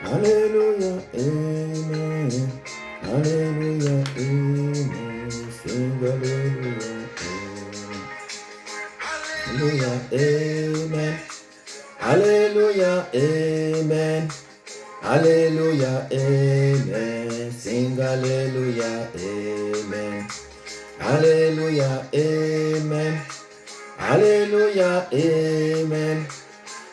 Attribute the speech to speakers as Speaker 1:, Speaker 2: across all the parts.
Speaker 1: Hallelujah, amen. Hallelujah, amen. Sing hallelujah, amen. Hallelujah, amen. Hallelujah, amen. Sing hallelujah, amen. Hallelujah, amen. Hallelujah, amen.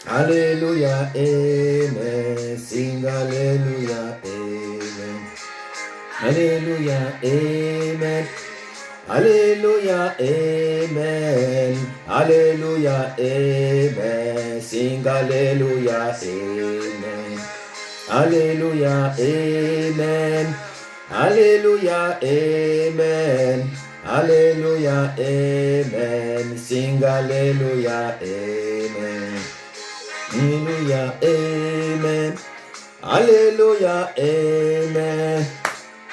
Speaker 1: Hallelujah, amen. Sing hallelujah, amen. Hallelujah, amen. Hallelujah, amen. Hallelujah, amen. Sing hallelujah, amen. Hallelujah, amen. Hallelujah, amen. Hallelujah, amen. Sing hallelujah, amen. Hallelujah, amen. Hallelujah, amen.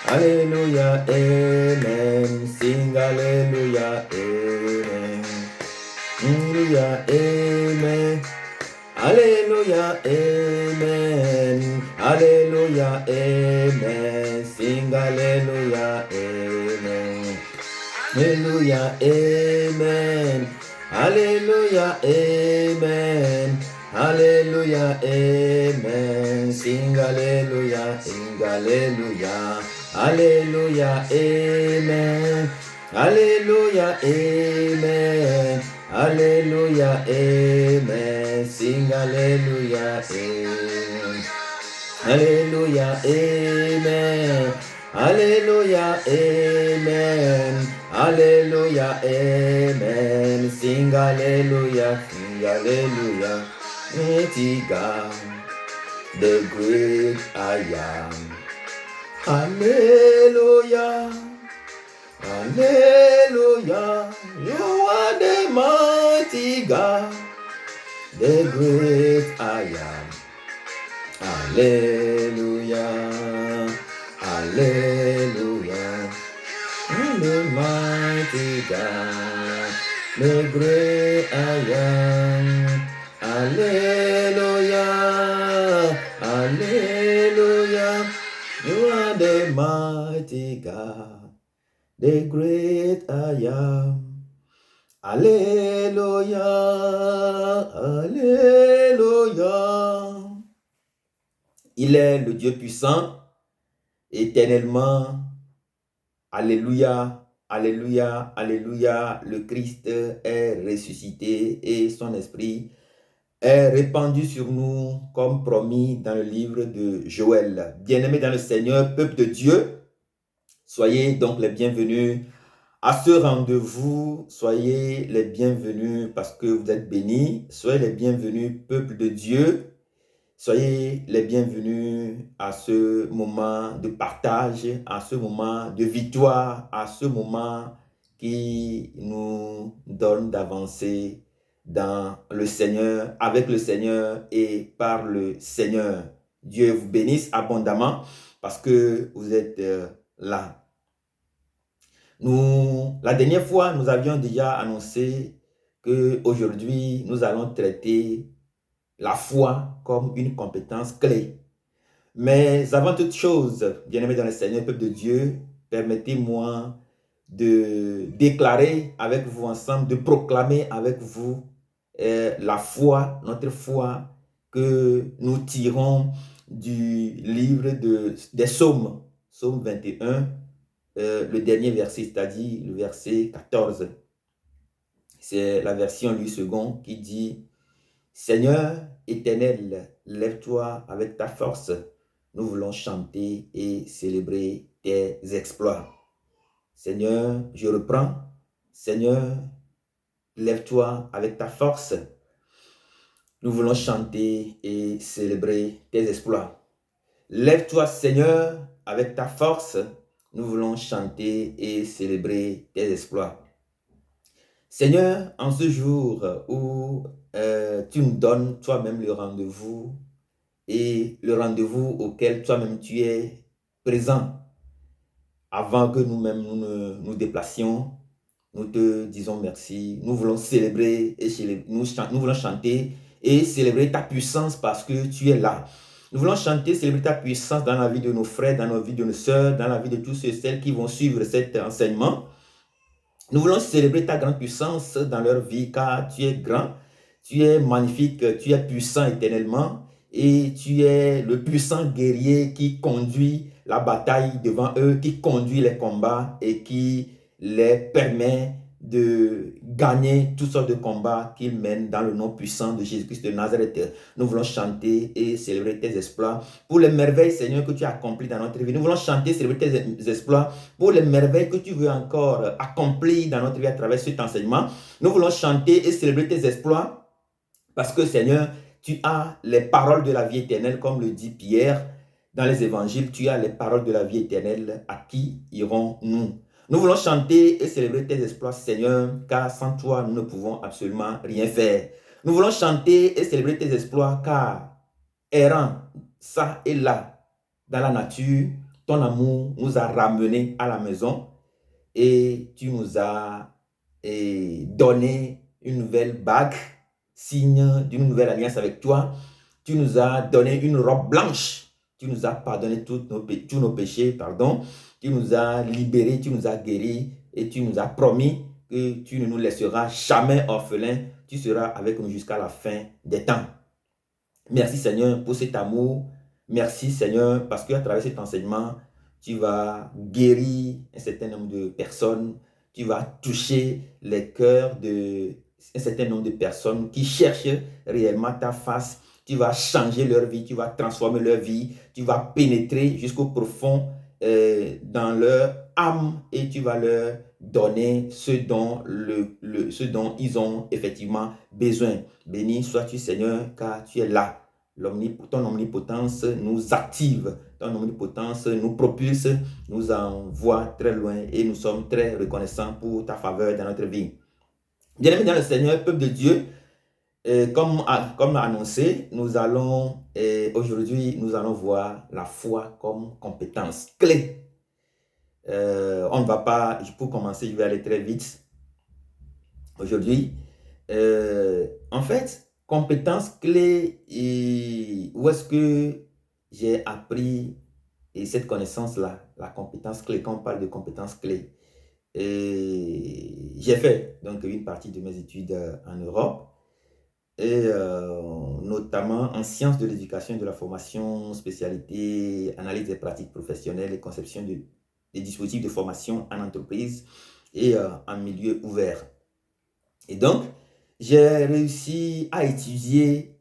Speaker 1: Hallelujah, amen. Sing hallelujah, amen. Hallelujah, amen. Hallelujah, amen. Hallelujah, amen. Sing hallelujah, amen. Hallelujah, amen. Hallelujah, amen. Hallelujah, amen. Sing hallelujah, sing hallelujah. Hallelujah, amen. Hallelujah, amen. Hallelujah, amen. Sing hallelujah, amen. Hallelujah, amen. Hallelujah, amen. Hallelujah, amen. Sing hallelujah, sing hallelujah. Mighty God, the great I am. Hallelujah, hallelujah. You are the mighty God, the great I am. Hallelujah, hallelujah. The mighty God, the great I am. Hallelujah, hallelujah. You are the mighty God, the great I am. Alléluia, alléluia. Il est le Dieu puissant, éternellement. Alléluia, alléluia, alléluia. Le Christ est ressuscité et son esprit est répandu sur nous comme promis dans le livre de Joël. Bien-aimés dans le Seigneur, peuple de Dieu, soyez donc les bienvenus à ce rendez-vous. Soyez les bienvenus parce que vous êtes bénis. Soyez les bienvenus, peuple de Dieu. Soyez les bienvenus à ce moment de partage, à ce moment de victoire, à ce moment qui nous donne d'avancer dans le Seigneur, avec le Seigneur et par le Seigneur. Dieu vous bénisse abondamment parce que vous êtes là. La dernière fois, nous avions déjà annoncé qu'aujourd'hui, nous allons traiter la foi comme une compétence clé. Mais avant toute chose, bien-aimés dans le Seigneur, peuple de Dieu, permettez-moi de déclarer avec vous ensemble, de proclamer avec vous la foi, notre foi que nous tirons du livre des Psaumes, Psaume 21, le dernier verset, c'est-à-dire le verset 14. C'est la version Louis II qui dit « Seigneur éternel, lève-toi avec ta force. Nous voulons chanter et célébrer tes exploits. » Seigneur, je reprends. Seigneur, lève-toi avec ta force. Nous voulons chanter et célébrer tes exploits. Lève-toi, Seigneur, avec ta force. Nous voulons chanter et célébrer tes exploits. Seigneur, en ce jour où tu nous donnes toi-même le rendez-vous et le rendez-vous auquel toi-même tu es présent, avant que nous-mêmes nous déplacions, nous te disons merci. Nous voulons célébrer et nous voulons chanter et célébrer ta puissance parce que tu es là. Nous voulons chanter, célébrer ta puissance dans la vie de nos frères, dans la vie de nos sœurs, dans la vie de tous ceux et celles qui vont suivre cet enseignement. Nous voulons célébrer ta grande puissance dans leur vie car tu es grand, tu es magnifique, tu es puissant éternellement et tu es le puissant guerrier qui conduit la bataille devant eux, qui conduit les combats et qui les permet de gagner toutes sortes de combats qu'ils mènent dans le nom puissant de Jésus-Christ de Nazareth. Nous voulons chanter et célébrer tes exploits pour les merveilles, Seigneur, que tu as accomplies dans notre vie. Nous voulons chanter et célébrer tes exploits pour les merveilles que tu veux encore accomplir dans notre vie à travers cet enseignement. Nous voulons chanter et célébrer tes exploits parce que, Seigneur, tu as les paroles de la vie éternelle, comme le dit Pierre dans les évangiles, tu as les paroles de la vie éternelle. À qui irons-nous? Nous voulons chanter et célébrer tes exploits, Seigneur, car sans toi, nous ne pouvons absolument rien faire. Nous voulons chanter et célébrer tes exploits, car errant ça et là dans la nature, ton amour nous a ramenés à la maison et tu nous as donné une nouvelle bague, signe d'une nouvelle alliance avec toi. Tu nous as donné une robe blanche. Tu nous as pardonné tous nos péchés, pardon. Tu nous as libérés, tu nous as guéris et tu nous as promis que tu ne nous laisseras jamais orphelins. Tu seras avec nous jusqu'à la fin des temps. Merci Seigneur pour cet amour. Merci Seigneur parce qu'à travers cet enseignement, tu vas guérir un certain nombre de personnes. Tu vas toucher les cœurs d'un certain nombre de personnes qui cherchent réellement ta face. Tu vas changer leur vie, tu vas transformer leur vie. Tu vas pénétrer jusqu'au profond dans leur âme et tu vas leur donner ce dont ils ont effectivement besoin. Béni sois-tu Seigneur, car tu es là. Ton omnipotence nous active, ton omnipotence nous propulse, nous envoie très loin et nous sommes très reconnaissants pour ta faveur dans notre vie. Bien-aimés dans le Seigneur, peuple de Dieu, comme annoncé, aujourd'hui, nous allons voir la foi comme compétence clé. On ne va pas, pour commencer, je vais aller très vite. Aujourd'hui, en fait, compétence clé, et où est-ce que j'ai appris cette connaissance-là, la compétence clé, quand on parle de compétence clé. J'ai fait donc une partie de mes études en Europe, et notamment en sciences de l'éducation et de la formation, spécialité analyse des pratiques professionnelles et conception des dispositifs de formation en entreprise et en milieu ouvert. Et donc, j'ai réussi à étudier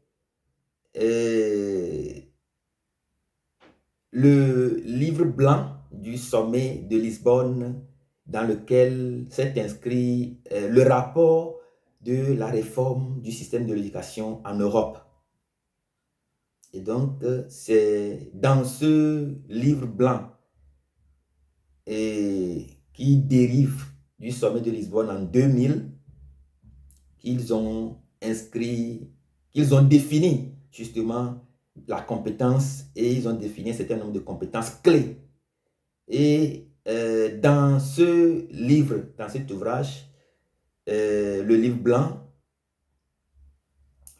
Speaker 1: le livre blanc du sommet de Lisbonne dans lequel s'est inscrit le rapport de la réforme du système de l'éducation en Europe. Et donc, c'est dans ce livre blanc qui dérive du sommet de Lisbonne en 2000 qu'ils ont défini justement la compétence et ils ont défini un certain nombre de compétences clés. Et dans ce livre, dans cet ouvrage, le livre blanc,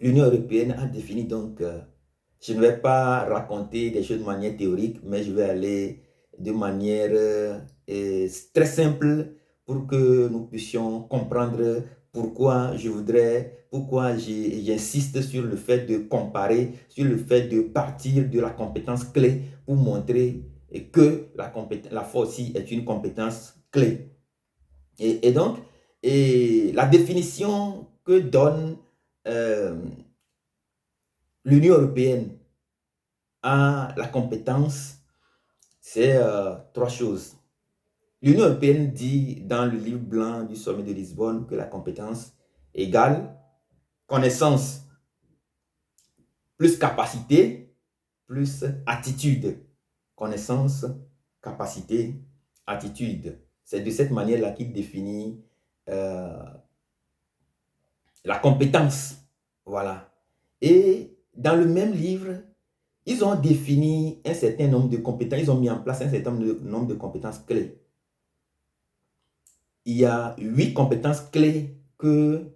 Speaker 1: l'Union européenne a défini donc, je ne vais pas raconter des choses de manière théorique, mais je vais aller de manière très simple pour que nous puissions comprendre pourquoi j'insiste sur le fait de comparer, sur le fait de partir de la compétence clé pour montrer que la foi aussi est une compétence clé. Et donc, la définition que donne l'Union européenne à la compétence, c'est trois choses. L'Union européenne dit dans le livre blanc du sommet de Lisbonne que la compétence égale connaissance plus capacité plus attitude. Connaissance, capacité, attitude. C'est de cette manière-là qu'il définit la compétence. Voilà. Et dans le même livre, ils ont défini un certain nombre de compétences, ils ont mis en place un certain nombre de compétences clés. Il y a 8 compétences clés que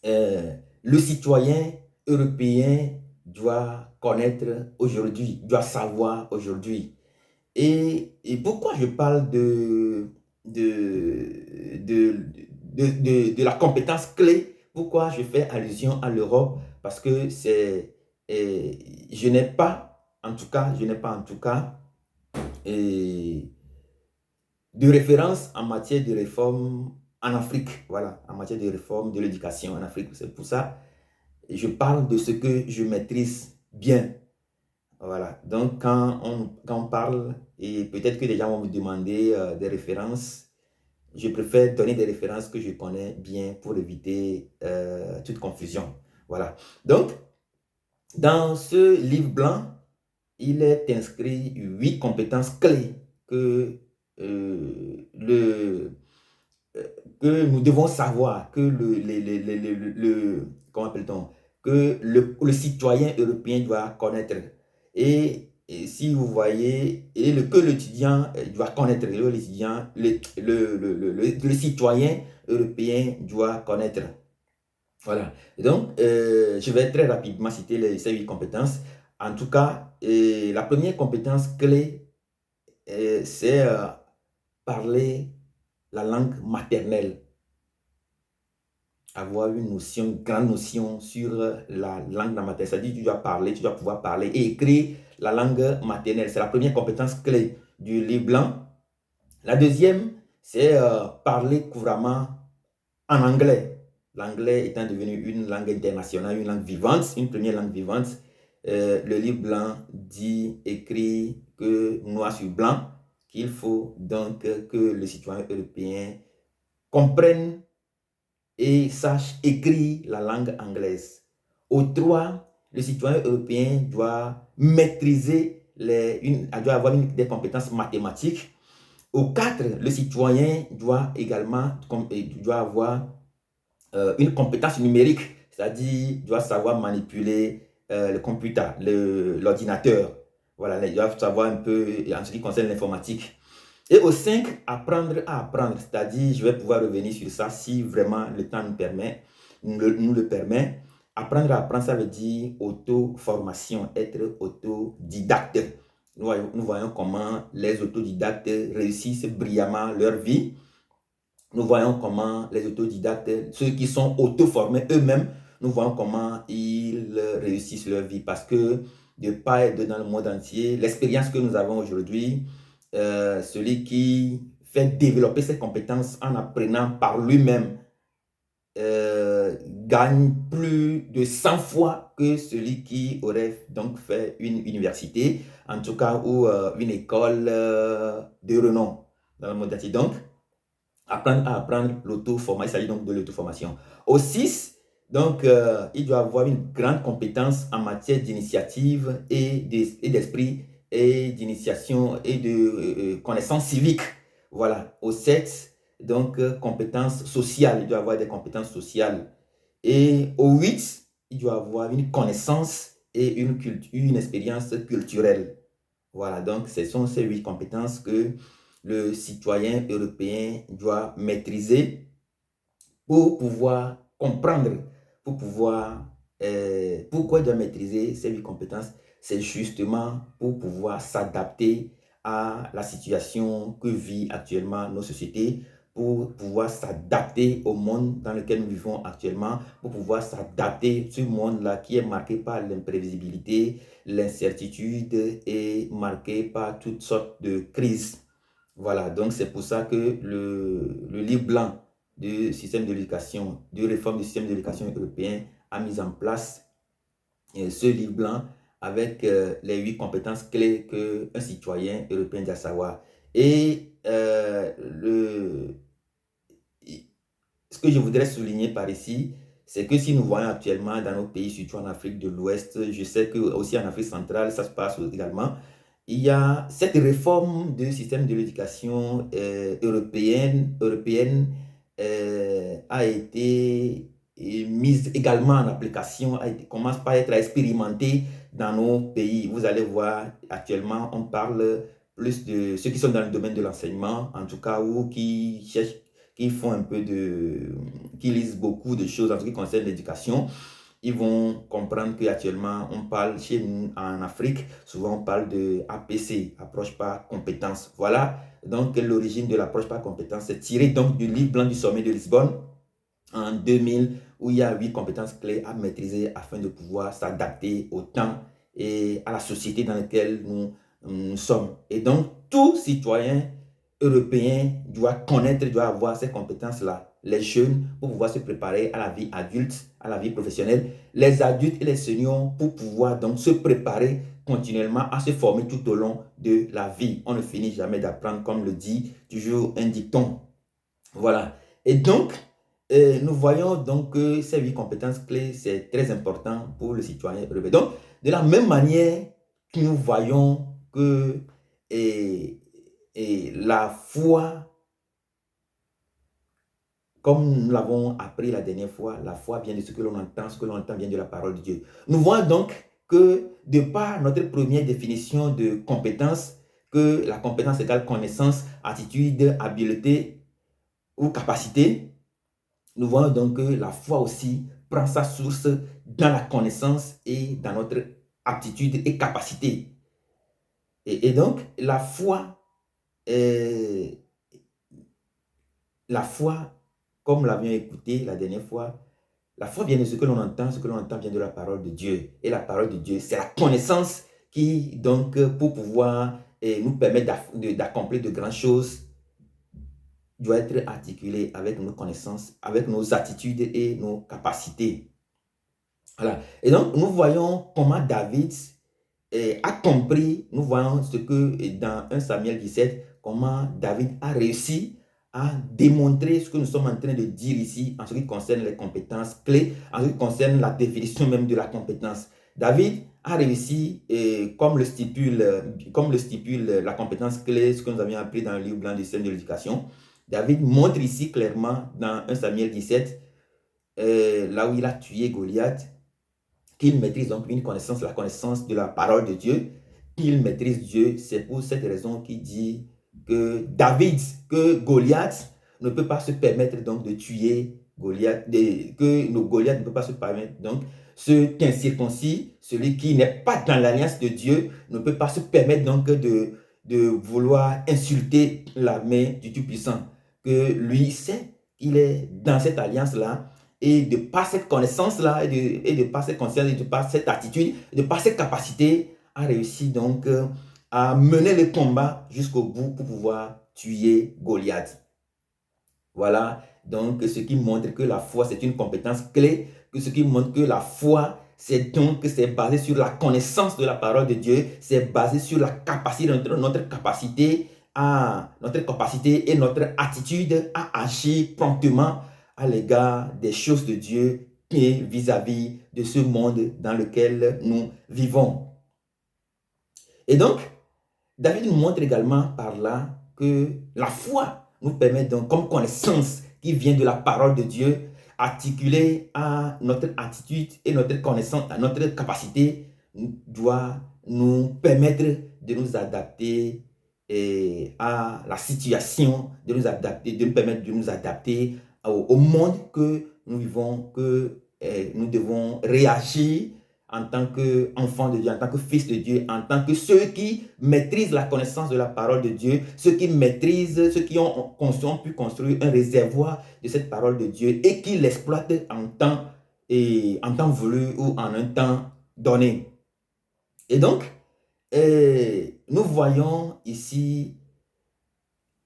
Speaker 1: le citoyen européen doit connaître aujourd'hui, doit savoir aujourd'hui. Et pourquoi je parle de la compétence clé? Pourquoi je fais allusion à l'Europe? Parce que je n'ai pas, en tout cas, et, de référence en matière de réforme en Afrique. Voilà, en matière de réforme de l'éducation en Afrique. C'est pour ça que je parle de ce que je maîtrise bien. Voilà, donc quand on parle, et peut-être que les gens vont me demander des références, je préfère donner des références que je connais bien pour éviter toute confusion. Voilà, donc dans ce livre blanc, il est inscrit 8 compétences clés que, le, euh, que nous devons savoir, que comment appelle-t-on, que le citoyen européen doit connaître. Et si vous voyez, que l'étudiant doit connaître, l'étudiant, le citoyen européen doit connaître. Voilà. Et donc, je vais très rapidement citer ces 8 compétences. En tout cas, la première compétence clé, c'est parler la langue maternelle. Avoir une grande notion sur la langue maternelle. C'est-à-dire que tu dois parler, tu dois pouvoir parler et écrire la langue maternelle. C'est la première compétence clé du livre blanc. La deuxième, c'est parler couramment en anglais. L'anglais étant devenu une langue internationale, une langue vivante, une première langue vivante. Le livre blanc dit, écrit que noir sur blanc, qu'il faut donc que le citoyen européen comprenne et sache écrire la langue anglaise. Au 3, le citoyen européen doit maîtriser, doit avoir des compétences mathématiques. Au 4, le citoyen doit également doit avoir une compétence numérique, c'est-à-dire doit savoir manipuler le computer, l'ordinateur. Voilà, il doit savoir un peu en ce qui concerne l'informatique. Et au 5, apprendre à apprendre, c'est-à-dire, je vais pouvoir revenir sur ça si vraiment le temps nous le permet. Apprendre à apprendre, ça veut dire auto-formation, être autodidacte. Nous voyons comment les autodidactes réussissent brillamment leur vie. Nous voyons comment les autodidactes, ceux qui sont auto-formés eux-mêmes, nous voyons comment ils réussissent leur vie. Parce que de part et de dans le monde entier, l'expérience que nous avons aujourd'hui, celui qui fait développer ses compétences en apprenant par lui-même gagne plus de 100 fois que celui qui aurait donc fait une université, en tout cas, ou une école de renom dans le monde entier. Donc, apprendre à apprendre l'auto-formation, il s'agit donc de l'auto-formation. Au 6, donc, il doit avoir une grande compétence en matière d'initiative et d'esprit et d'initiation et de connaissances civiques. Voilà. Au 7, donc, compétences sociales, il doit avoir des compétences sociales. Et au 8, il doit avoir une connaissance et une expérience culturelle. Voilà, donc ce sont ces 8 compétences que le citoyen européen doit maîtriser pour pouvoir comprendre, pour pouvoir... pourquoi il doit maîtriser ces 8 compétences? C'est justement pour pouvoir s'adapter à la situation que vit actuellement nos sociétés, pour pouvoir s'adapter au monde dans lequel nous vivons actuellement, pour pouvoir s'adapter à ce monde-là qui est marqué par l'imprévisibilité, l'incertitude et marqué par toutes sortes de crises. Voilà, donc c'est pour ça que le livre blanc du système d'éducation, de réforme du système d'éducation européen a mis en place ce livre blanc avec les 8 compétences clés qu'un citoyen européen doit savoir. Et ce que je voudrais souligner par ici, c'est que si nous voyons actuellement dans nos pays, surtout en Afrique de l'Ouest, je sais que aussi en Afrique centrale, ça se passe également, il y a cette réforme du système de l'éducation européenne a été mise également en application, commence par être expérimentée dans nos pays. Vous allez voir, actuellement, on parle plus de ceux qui sont dans le domaine de l'enseignement, en tout cas, ou qui cherchent, qui font un peu qui lisent beaucoup de choses en ce qui concerne l'éducation. ils vont comprendre qu'actuellement, on parle chez nous en Afrique, souvent on parle de APC, approche par compétence. Voilà donc l'origine de l'approche par compétence. C'est tiré donc du livre blanc du sommet de Lisbonne en 2000, où il y a 8 compétences clés à maîtriser afin de pouvoir s'adapter au temps et à la société dans laquelle nous sommes. Et donc, tout citoyen européen doit connaître, doit avoir ces compétences-là. Les jeunes pour pouvoir se préparer à la vie adulte, à la vie professionnelle. Les adultes et les seniors pour pouvoir donc se préparer continuellement à se former tout au long de la vie. On ne finit jamais d'apprendre, comme le dit toujours un dicton. Voilà. Et donc, nous voyons donc que ces 8 compétences clés, c'est très important pour le citoyen européen. Donc, de la même manière que nous voyons que la foi, comme nous l'avons appris la dernière fois, la foi vient de ce que l'on entend vient de la parole de Dieu. Nous voyons donc que de par notre première définition de compétence, que la compétence égale connaissance, attitude, habileté ou capacité, nous voyons donc que la foi aussi prend sa source dans la connaissance et dans notre aptitude et capacité. Et donc, la foi, comme nous l'avions écouté la dernière fois, la foi vient de ce que l'on entend vient de la parole de Dieu. Et la parole de Dieu, c'est la connaissance qui, donc, pour pouvoir nous permettre d'accomplir de grandes choses, doit être articulée avec nos connaissances, avec nos attitudes et nos capacités. Voilà. Et donc, nous voyons comment David a compris, nous voyons ce que dans 1 Samuel 17, comment David a réussi à démontrer ce que nous sommes en train de dire ici en ce qui concerne les compétences clés, en ce qui concerne la définition même de la compétence. David a réussi, comme le stipule la compétence clé, ce que nous avions appris dans le livre blanc du système de l'éducation. David montre ici clairement dans 1 Samuel 17, là où il a tué Goliath, qu'il maîtrise donc une connaissance, la connaissance de la parole de Dieu, qu'il maîtrise Dieu. C'est pour cette raison qu'il dit que Goliath ne peut pas se permettre donc de tuer Goliath, que Goliath ne peut pas se permettre donc ce incirconcis, celui qui n'est pas dans l'alliance de Dieu, ne peut pas se permettre donc de vouloir insulter l'armée du Tout-Puissant, que lui sait qu'il est dans cette alliance-là. Et de par cette connaissance-là, et de par cette conscience, et de par cette attitude, et de par cette capacité, a réussi donc à mener le combat jusqu'au bout pour pouvoir tuer Goliath. Voilà donc ce qui montre que la foi, c'est une compétence clé, que ce qui montre que la foi, c'est basé sur la connaissance de la parole de Dieu, c'est basé sur la capacité, notre capacité et notre attitude à agir promptement à l'égard des choses de Dieu et vis-à-vis de ce monde dans lequel nous vivons. Et donc, David nous montre également par là que la foi nous permet donc, comme connaissance qui vient de la parole de Dieu, articulée à notre attitude et notre connaissance, à notre capacité, doit nous permettre de nous adapter à la situation, de nous permettre de nous adapter au monde que nous vivons, que nous devons réagir en tant qu'enfants de Dieu, en tant que fils de Dieu, en tant que ceux qui maîtrisent la connaissance de la parole de Dieu, ceux qui ont pu construire un réservoir de cette parole de Dieu et qui l'exploitent en temps voulu ou en un temps donné. Et donc, nous voyons ici,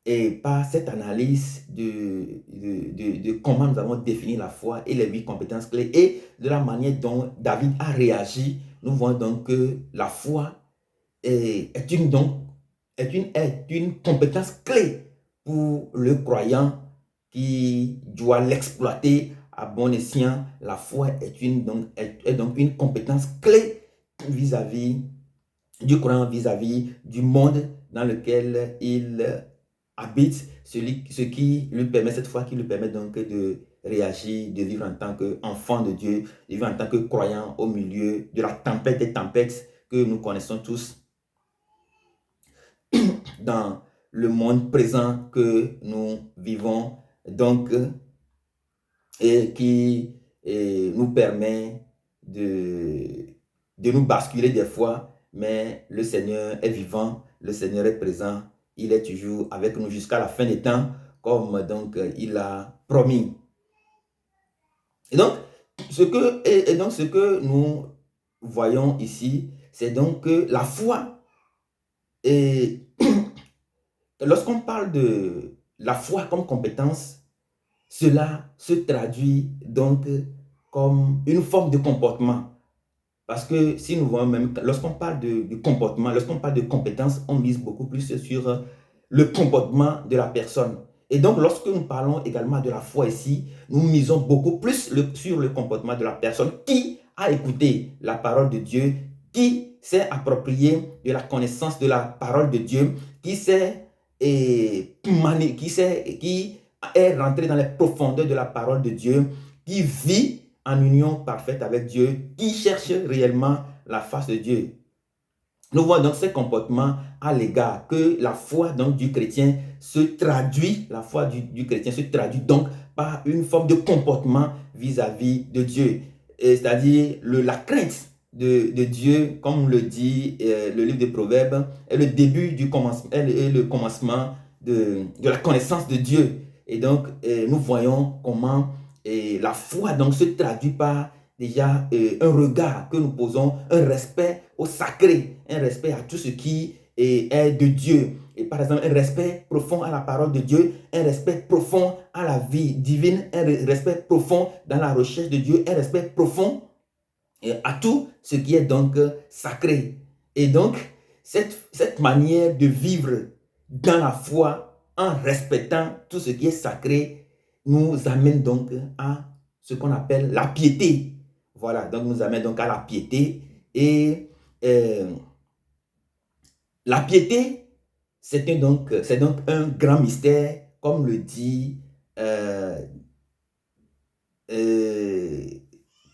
Speaker 1: et par cette analyse de comment nous avons défini la foi et les 8 compétences clés et de la manière dont David a réagi, nous voyons donc que la foi est une compétence clé pour le croyant qui doit l'exploiter à bon escient. La foi est donc une compétence clé vis-à-vis du croyant, vis-à-vis du monde dans lequel il habite, ce qui lui permet, cette foi qui lui permet donc de réagir, de vivre en tant qu'enfant de Dieu, de vivre en tant que croyant au milieu de la tempête des tempêtes que nous connaissons tous dans le monde présent que nous vivons, donc, et qui nous permet de nous basculer des fois, mais le Seigneur est vivant, le Seigneur est présent, il est toujours avec nous jusqu'à la fin des temps, comme donc il a promis. Et donc, ce que nous voyons ici, c'est donc que la foi, et lorsqu'on parle de la foi comme compétence, cela se traduit donc comme une forme de comportement. Parce que si nous voyons même, lorsqu'on parle de comportement, lorsqu'on parle de compétence, on mise beaucoup plus sur le comportement de la personne. Et donc, lorsque nous parlons également de la foi ici, nous misons beaucoup plus sur le comportement de la personne qui a écouté la parole de Dieu, qui s'est approprié de la connaissance de la parole de Dieu, qui est rentré dans les profondeurs de la parole de Dieu, qui vit en union parfaite avec Dieu, qui cherche réellement la face de Dieu. Nous voyons donc ces comportements à l'égard que la foi donc du chrétien se traduit, la foi du chrétien se traduit donc par une forme de comportement vis-à-vis de Dieu. C'est-à-dire la crainte de Dieu, comme le dit le livre des Proverbes, est le début du commencement, est le commencement de la connaissance de Dieu. Et donc, nous voyons comment la foi donc se traduit par déjà un regard que nous posons, un respect au sacré, un respect à tout ce qui est de Dieu. Et par exemple, un respect profond à la parole de Dieu, un respect profond à la vie divine, un respect profond dans la recherche de Dieu, un respect profond à tout ce qui est donc sacré. Et donc, cette manière de vivre dans la foi en respectant tout ce qui est sacré nous amène donc à ce qu'on appelle la piété. Voilà, donc nous amène donc à la piété. Et la piété, c'est donc un grand mystère, comme le dit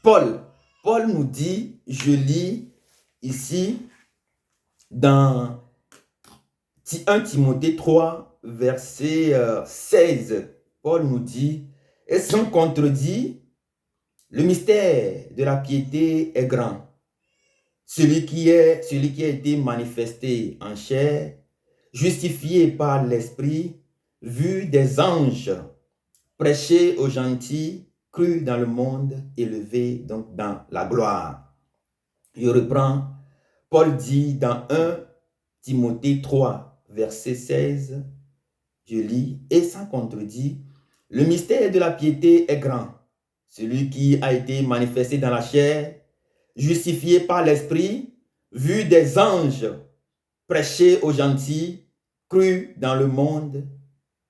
Speaker 1: Paul. Paul nous dit, je lis ici dans 1 Timothée 3, verset 16, Paul nous dit, et sans contredit, le mystère de la piété est grand. Celui qui a été manifesté en chair, justifié par l'Esprit, vu des anges, prêché aux gentils, cru dans le monde, élevé donc dans la gloire. Je reprends, Paul dit dans 1 Timothée 3, verset 16, je lis, et sans contredit, le mystère de la piété est grand. Celui qui a été manifesté dans la chair, justifié par l'Esprit, vu des anges, prêché aux gentils, cru dans le monde,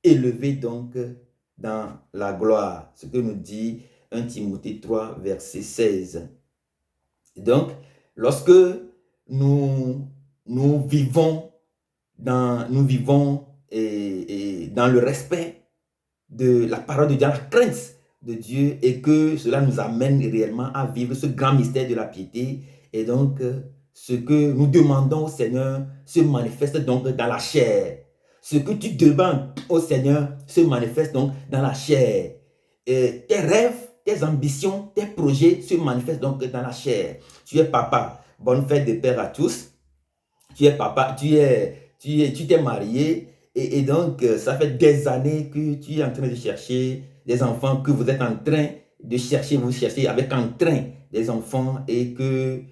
Speaker 1: élevé donc dans la gloire. Ce que nous dit 1 Timothée 3, verset 16. Donc, lorsque nous vivons dans le respect de la parole de Dieu, la crainte de Dieu, et que cela nous amène réellement à vivre ce grand mystère de la piété. Et donc, ce que nous demandons au Seigneur se manifeste donc dans la chair. Ce que tu demandes au Seigneur se manifeste donc dans la chair. Et tes rêves, tes ambitions, tes projets se manifestent donc dans la chair. Tu es papa. Bonne fête de père à tous. Tu es papa, tu t'es marié. Et donc, ça fait des années que tu es en train de chercher des enfants, que vous êtes en train de chercher, vous cherchez avec entrain des enfants et que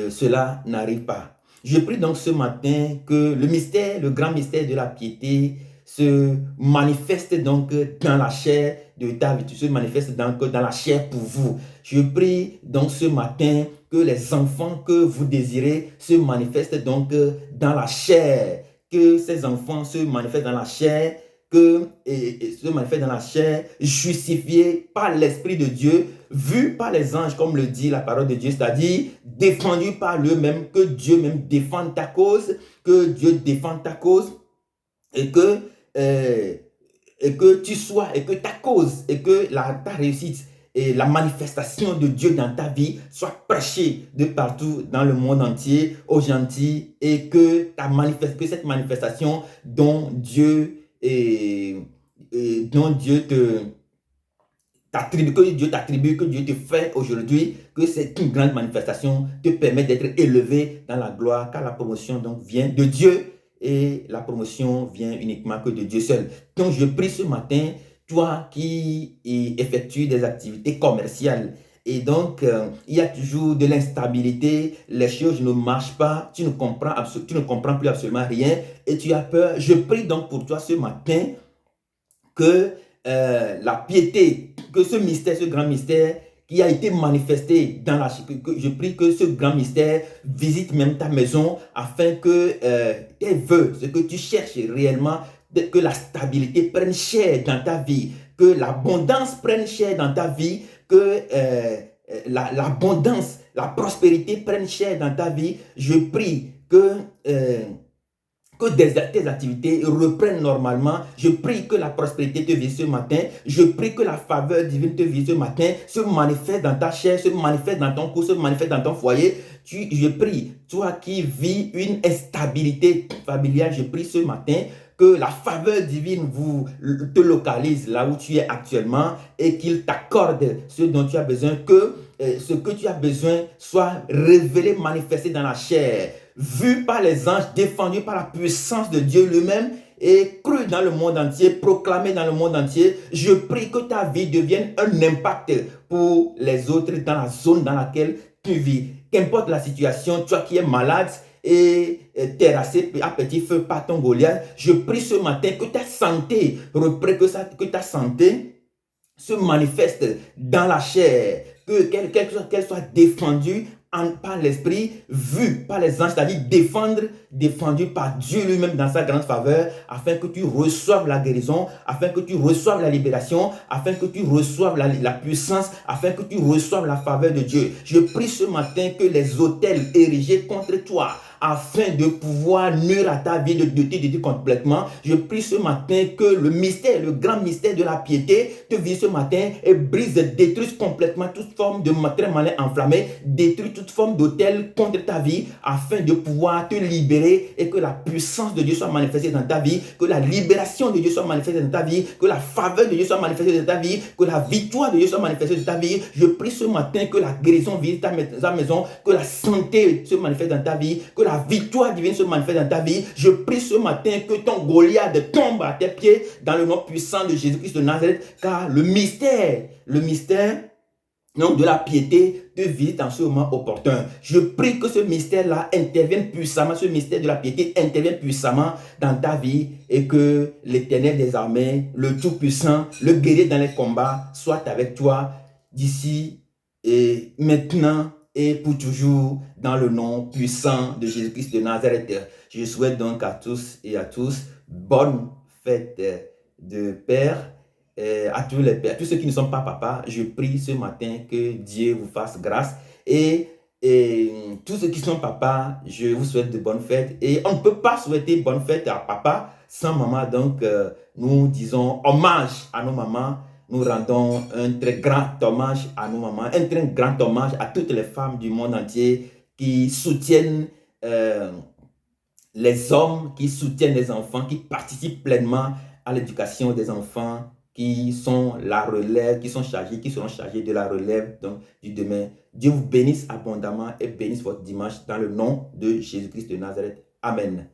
Speaker 1: cela n'arrive pas. Je prie donc ce matin que le mystère, le grand mystère de la piété se manifeste donc dans la chair de ta vie, se manifeste donc dans la chair pour vous. Je prie donc ce matin que les enfants que vous désirez se manifestent donc dans la chair, que ces enfants se manifestent dans la chair, se manifestent dans la chair, justifiés par l'Esprit de Dieu, vus par les anges, comme le dit la parole de Dieu, c'est-à-dire défendus par eux-mêmes, que Dieu même défende ta cause, que Dieu défende ta cause, et que tu sois, et que ta cause, et que ta réussite et la manifestation de Dieu dans ta vie soit prêchée de partout dans le monde entier aux gentils, et que cette manifestation dont Dieu que Dieu t'attribue, que Dieu te fait aujourd'hui, que c'est une grande manifestation, te permet d'être élevé dans la gloire, car la promotion donc vient de Dieu et la promotion vient uniquement que de Dieu seul. Donc je prie ce matin, toi qui effectues des activités commerciales, et donc il y a toujours de l'instabilité, les choses ne marchent pas, tu ne comprends plus absolument rien et tu as peur. Je prie donc pour toi ce matin que la piété, que ce mystère, ce grand mystère qui a été manifesté dans la... je prie que ce grand mystère visite même ta maison afin que tes vœux, ce que tu cherches réellement, que la stabilité prenne chair dans ta vie, que l'abondance prenne chair dans ta vie, que l'abondance, la prospérité prenne chair dans ta vie. Je prie que tes activités reprennent normalement. Je prie que la prospérité te vise ce matin. Je prie que la faveur divine te vise ce matin, se manifeste dans ta chair, se manifeste dans ton cou, se manifeste dans ton foyer. Je prie, toi qui vis une instabilité familiale, je prie ce matin que la faveur divine te localise là où tu es actuellement et qu'il t'accorde ce dont tu as besoin, que ce que tu as besoin soit révélé, manifesté dans la chair, vu par les anges, défendu par la puissance de Dieu lui-même et cru dans le monde entier, proclamé dans le monde entier. Je prie que ta vie devienne un impact pour les autres dans la zone dans laquelle tu vis. Qu'importe la situation, toi qui es malade et terrassé à petit feu par ton Goliath, je prie ce matin que ta santé reprenne, que ta santé se manifeste dans la chair, qu'elle soit défendue par l'esprit, vue par les anges, c'est-à-dire défendue par Dieu lui-même dans sa grande faveur, afin que tu reçoives la guérison, afin que tu reçoives la libération, afin que tu reçoives la puissance, afin que tu reçoives la faveur de Dieu. Je prie ce matin que les autels érigés contre toi, afin de pouvoir nuire à ta vie, de te détruire complètement. Je prie ce matin que le mystère, le grand mystère de la piété te vise ce matin et brise, détruise complètement toute forme de matériel malin enflammé, détruis toute forme d'autel contre ta vie afin de pouvoir te libérer et que la puissance de Dieu soit manifestée dans ta vie, que la libération de Dieu soit manifestée dans ta vie, que la faveur de Dieu soit manifestée dans ta vie, que la victoire de Dieu soit manifestée dans ta vie. Je prie ce matin que la guérison visite ta maison, que la santé se manifeste dans ta vie, que la victoire divine se manifeste dans ta vie. Je prie ce matin que ton Goliath tombe à tes pieds dans le nom puissant de Jésus-Christ de Nazareth, car le mystère donc de la piété te visite en ce moment opportun. Je prie que ce mystère-là intervienne puissamment, ce mystère de la piété intervienne puissamment dans ta vie et que l'Éternel des armées, le Tout-Puissant, le guerrier dans les combats, soit avec toi d'ici et maintenant et pour toujours, dans le nom puissant de Jésus-Christ de Nazareth. Je souhaite donc à tous et à tous bonne fête de Père. À tous les pères, tous ceux qui ne sont pas papas, je prie ce matin que Dieu vous fasse grâce. Et tous ceux qui sont papas, je vous souhaite de bonnes fêtes. Et on ne peut pas souhaiter bonne fête à papa sans maman. Donc, nous disons hommage à nos mamans. Nous rendons un très grand hommage à nos mamans, un très grand hommage à toutes les femmes du monde entier qui soutiennent les hommes, qui soutiennent les enfants, qui participent pleinement à l'éducation des enfants, qui sont la relève, qui seront chargés de la relève donc, du demain. Dieu vous bénisse abondamment et bénisse votre dimanche dans le nom de Jésus-Christ de Nazareth. Amen.